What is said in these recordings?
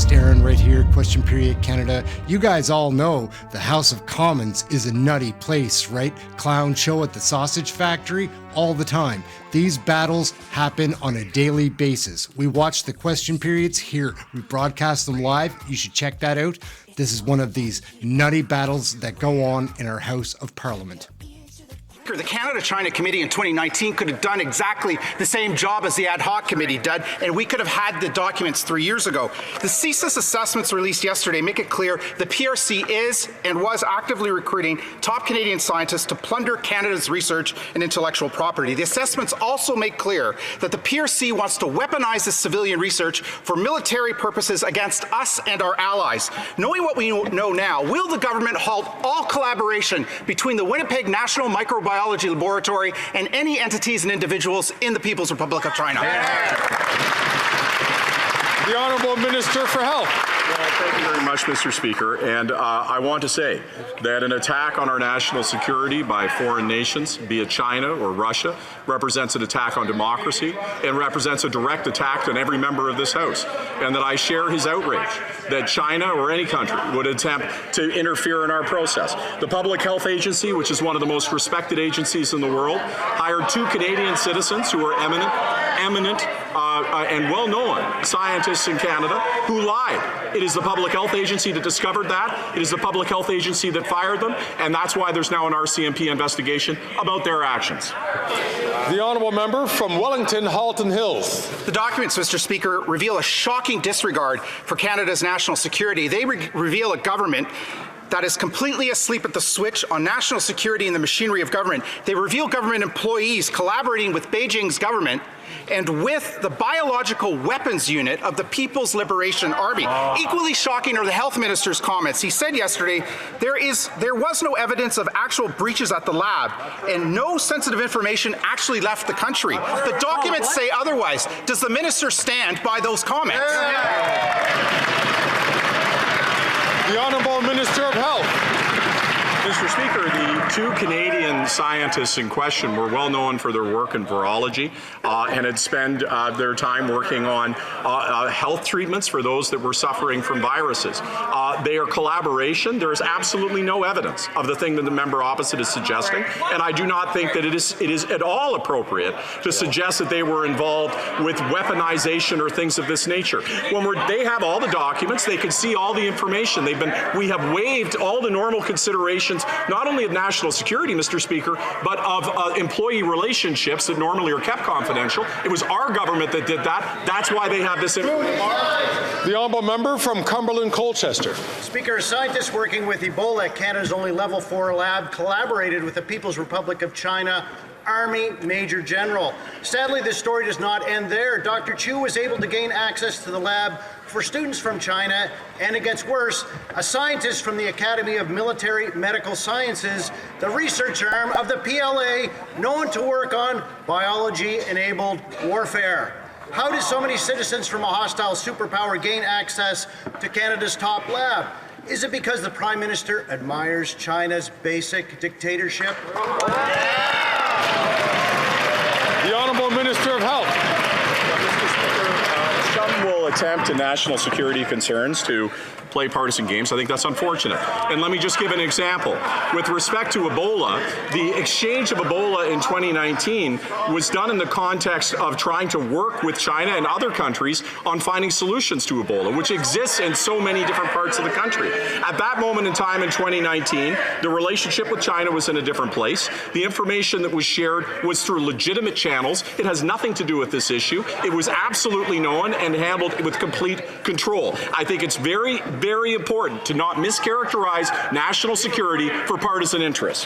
journalist Aaron right here, Question Period Canada. You guys all know the House of Commons is a nutty place, right? Clown show at the sausage factory all the time. These battles happen on a daily basis. We watch the question periods here. We broadcast them live. You should check that out. This is one of these nutty battles that go on in our House of Parliament. The Canada-China Committee in 2019 could have done exactly the same job as the ad hoc committee did, and we could have had the documents 3 years ago. The CSIS assessments released yesterday make it clear the PRC is and was actively recruiting top Canadian scientists to plunder Canada's research and intellectual property. The assessments also make clear that the PRC wants to weaponize this civilian research for military purposes against us and our allies. Knowing what we know now, will the government halt all collaboration between the Winnipeg National Microbiology Laboratory and any entities and individuals in the People's Republic of China? The Honourable Minister for Health. Well, thank you very much, Mr. Speaker. And I want to say that an attack on our national security by foreign nations, be it China or Russia, represents an attack on democracy and represents a direct attack on every member of this House. And that I share his outrage that China or any country would attempt to interfere in our process. The Public Health Agency, which is one of the most respected agencies in the world, hired 2 Canadian citizens who are eminent and well-known scientists in Canada who lied. It is the Public Health Agency that discovered that. It is the Public Health Agency that fired them, and that's why there's now an RCMP investigation about their actions. The Honourable Member from Wellington, Halton Hills. The documents, Mr. Speaker, reveal a shocking disregard for Canada's national security. They reveal a government that is completely asleep at the switch on national security and the machinery of government. They reveal government employees collaborating with Beijing's government and with the biological weapons unit of the People's Liberation Army. Equally shocking are the health minister's comments. He said yesterday, there was no evidence of actual breaches at the lab and no sensitive information actually left the country. The documents say otherwise. Does the minister stand by those comments? The Honourable Minister of Health. Mr. Speaker, the 2 Canadian scientists in question were well known for their work in virology and had spent their time working on health treatments for those that were suffering from viruses. They are collaboration. There is absolutely no evidence of the thing that the member opposite is suggesting, and I do not think that it is at all appropriate to suggest that they were involved with weaponization or things of this nature. They have all the documents, they can see all the information. We have waived all the normal considerations not only of national security, Mr. Speaker, but of employee relationships that normally are kept confidential. It was our government that did that. That's why they have this information. The Honourable Member from Cumberland, Colchester. Speaker, scientists working with Ebola at Canada's only Level 4 lab collaborated with the People's Republic of China Army Major General. Sadly, this story does not end there. Dr. Chu was able to gain access to the lab for students from China, and it gets worse. A scientist from the Academy of Military Medical Sciences, the research arm of the PLA, known to work on biology-enabled warfare. How did so many citizens from a hostile superpower gain access to Canada's top lab? Is it because the Prime Minister admires China's basic dictatorship? The Honourable Minister of Health. Mr. Speaker, some will attempt in national security concerns to play partisan games. I think that's unfortunate. And let me just give an example. With respect to Ebola, the exchange of Ebola in 2019 was done in the context of trying to work with China and other countries on finding solutions to Ebola, which exists in so many different parts of the country. At that moment in time in 2019, the relationship with China was in a different place. The information that was shared was through legitimate channels. It has nothing to do with this issue. It was absolutely known and handled with complete control. I think it's very, very important to not mischaracterize national security for partisan interests.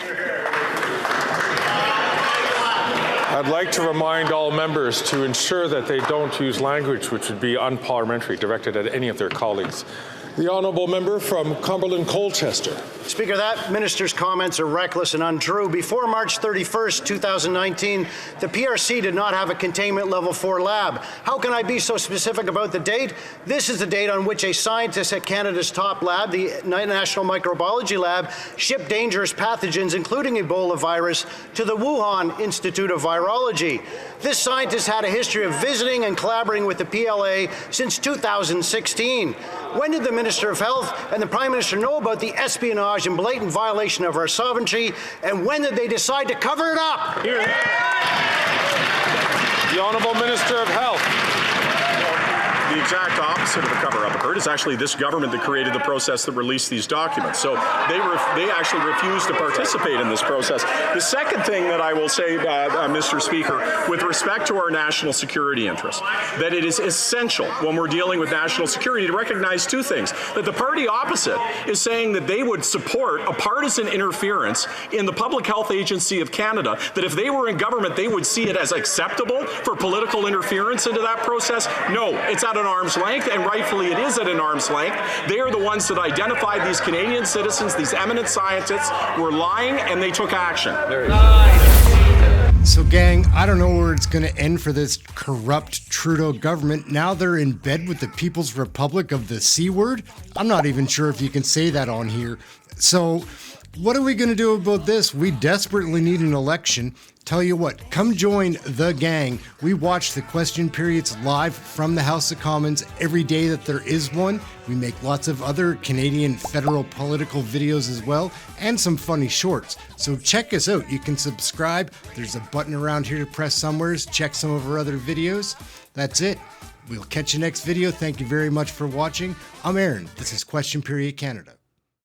I'd like to remind all members to ensure that they don't use language which would be unparliamentary directed at any of their colleagues. The Honourable Member from Cumberland, Colchester. Speaker, that minister's comments are reckless and untrue. Before March 31st, 2019, the PRC did not have a containment level 4 lab. How can I be so specific about the date? This is the date on which a scientist at Canada's top lab, the National Microbiology Lab, shipped dangerous pathogens, including Ebola virus, to the Wuhan Institute of Virology. This scientist had a history of visiting and collaborating with the PLA since 2016. When did the Minister of Health and the Prime Minister know about the espionage and blatant violation of our sovereignty, and when did they decide to cover it up? Here. The Honourable Minister of Health. The exact opposite of a cover-up occurred. It's actually this government that created the process that released these documents. So they actually refused to participate in this process. The second thing that I will say, Mr. Speaker, with respect to our national security interests, that it is essential when we're dealing with national security to recognize two things. That the party opposite is saying that they would support a partisan interference in the Public Health Agency of Canada, that if they were in government, they would see it as acceptable for political interference into that process. No, it's at an arm's length, and rightfully it is at an arm's length. They are the ones that identified these Canadian citizens, these eminent scientists, were lying, and they took action. So gang, I don't know where it's going to end for this corrupt Trudeau government. Now they're in bed with the People's Republic of the C word. I'm not even sure if you can say that on here. So what are we going to do about this? We desperately need an election. Tell you what, come join the gang. We watch the question periods live from the House of Commons every day that there is one. We make lots of other Canadian federal political videos as well, and some funny shorts. So check us out. You can subscribe. There's a button around here to press somewheres. Check some of our other videos. That's it. We'll catch you next video. Thank you very much for watching. I'm Aaron. This is Question Period Canada.